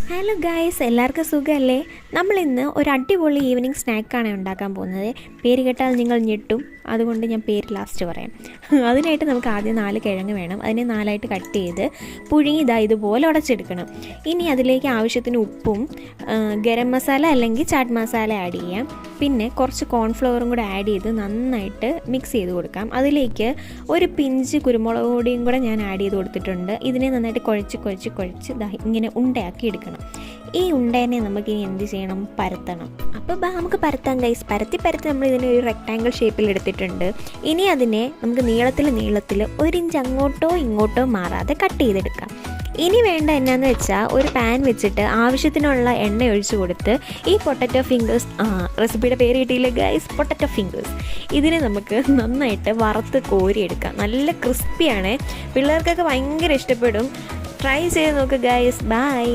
Hello guys, എല്ലാവർക്കും സുഖമല്ലേ? നമ്മളിന്ന് ഒരു അടിപൊളി ഈവനിങ് സ്നാക്കാണ് ഉണ്ടാക്കാൻ പോകുന്നത്. പേര് കേട്ടാൽ നിങ്ങൾ ഞെട്ടും, അതുകൊണ്ട് ഞാൻ പേര് ലാസ്റ്റ് പറയാം. അതിനായിട്ട് നമുക്ക് ആദ്യം 4 കിഴങ്ങ് വേണം. അതിനെ 4ആയിട്ട് കട്ട് ചെയ്ത് പുഴുങ്ങി ഇതുപോലെ ഉടച്ചെടുക്കണം. ഇനി അതിലേക്ക് ആവശ്യത്തിന് ഉപ്പും ഗരം മസാല അല്ലെങ്കിൽ ചാറ്റ് മസാല ആഡ് ചെയ്യാം. പിന്നെ കുറച്ച് കോൺഫ്ലവറും കൂടെ ആഡ് ചെയ്ത് നന്നായിട്ട് മിക്സ് ചെയ്ത് കൊടുക്കാം. അതിലേക്ക് ഒരു പിഞ്ച് കുരുമുളക് പൊടിയും കൂടെ ഞാൻ ആഡ് ചെയ്ത് കൊടുത്തിട്ടുണ്ട്. ഇതിനെ നന്നായിട്ട് കുഴച്ച് ഇങ്ങനെ ഉണ്ടയാക്കി എടുക്കണം. ഈ ഉണ്ടേനെ നമുക്കിനി എന്ത് ചെയ്യണം? പരത്തണം. അപ്പോൾ നമുക്ക് പരത്താം ഗൈസ്. പരത്തി നമ്മൾ ഇതിനെ ഒരു റെക്റ്റാങ്കിൾ ഷേപ്പിൽ എടുത്തിട്ടുണ്ട്. ഇനി അതിനെ നമുക്ക് നീളത്തിൽ 1 ഇഞ്ച് അങ്ങോട്ടോ ഇങ്ങോട്ടോ മാറാതെ കട്ട് ചെയ്തെടുക്കാം. ഇനി വേണ്ട എന്നാന്ന് വെച്ചാൽ ഒരു പാൻ വെച്ചിട്ട് ആവശ്യത്തിനുള്ള എണ്ണ ഒഴിച്ച് കൊടുത്ത് ഈ പൊട്ടറ്റോ ഫിംഗേഴ്സ്, റെസിപ്പിയുടെ പേര് കിട്ടിയില്ല ഗൈസ്, പൊട്ടറ്റോ ഫിംഗേഴ്സ്, ഇതിനെ നമുക്ക് നന്നായിട്ട് വറുത്ത് കോരിയെടുക്കാം. നല്ല ക്രിസ്പിയാണ്, പിള്ളേർക്കൊക്കെ ഭയങ്കര ഇഷ്ടപ്പെടും. ട്രൈ ചെയ്ത് നോക്കുക ഗൈസ്. ബൈ.